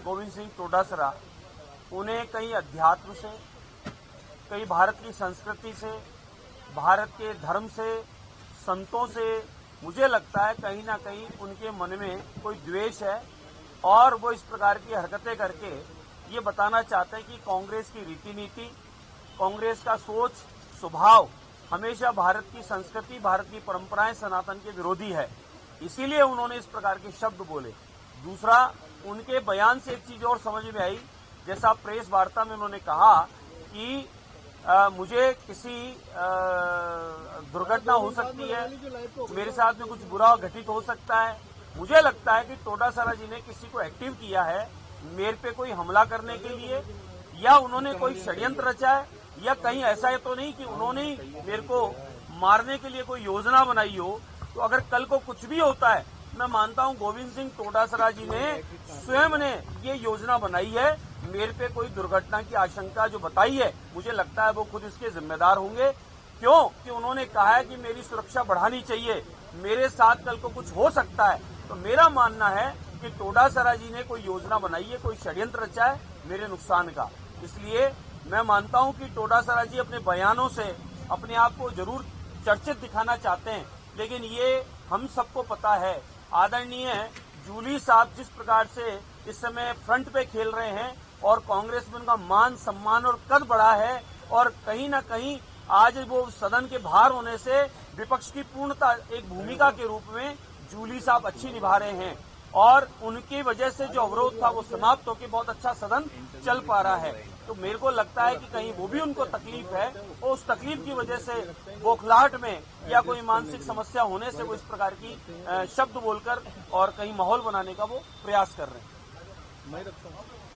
गोविंद सिंह डोटासरा, उन्हें कहीं अध्यात्म से, कहीं भारत की संस्कृति से, भारत के धर्म से, संतों से, मुझे लगता है कहीं ना कहीं उनके मन में कोई द्वेष है और वो इस प्रकार की हरकतें करके ये बताना चाहते हैं कि कांग्रेस की रीति नीति, कांग्रेस का सोच स्वभाव हमेशा भारत की संस्कृति, भारत की परंपराएं, सनातन के विरोधी है। इसीलिए उन्होंने इस प्रकार के शब्द बोले। दूसरा, उनके बयान से एक चीज और समझ में आई, जैसा प्रेस वार्ता में उन्होंने कहा कि मुझे किसी दुर्घटना हो सकती है, मेरे साथ में कुछ बुरा घटित हो सकता है। मुझे लगता है कि डोटासरा जी ने किसी को एक्टिव किया है मेरे पे कोई हमला करने के लिए, या उन्होंने कोई षड्यंत्र रचा है, या कहीं ऐसा है तो नहीं कि उन्होंने मेरे को मारने के लिए कोई योजना बनाई हो। तो अगर कल को कुछ भी होता है, मैं मानता हूं गोविंद सिंह डोटासरा जी ने स्वयं ने ये योजना बनाई है, मेरे पे कोई दुर्घटना की आशंका जो बताई है, मुझे लगता है वो खुद इसके जिम्मेदार होंगे। क्यों कि उन्होंने कहा है कि मेरी सुरक्षा बढ़ानी चाहिए, मेरे साथ कल को कुछ हो सकता है। तो मेरा मानना है कि डोटासरा जी ने कोई योजना बनाई है, कोई षड्यंत्र रचा है मेरे नुकसान का। इसलिए मैं मानता हूं कि डोटासरा जी अपने बयानों से अपने आप को जरूर चर्चित दिखाना चाहते हैं, लेकिन ये हम सबको पता है, आदरणीय जूली साहब जिस प्रकार से इस समय फ्रंट पे खेल रहे हैं और कांग्रेस में उनका मान सम्मान और कद बढ़ा है, और कहीं ना कहीं आज वो सदन के बाहर होने से विपक्ष की पूर्णता एक भूमिका के रूप में जूली साहब अच्छी निभा रहे हैं, और उनकी वजह से जो अवरोध था वो समाप्त होकर बहुत अच्छा सदन चल पा रहा है। तो मेरे को लगता है कि कहीं वो भी उनको तकलीफ है, और उस तकलीफ की वजह से बौखलाहट में या कोई मानसिक समस्या होने से वो इस प्रकार की शब्द बोलकर और कहीं माहौल बनाने का वो प्रयास कर रहे हैं।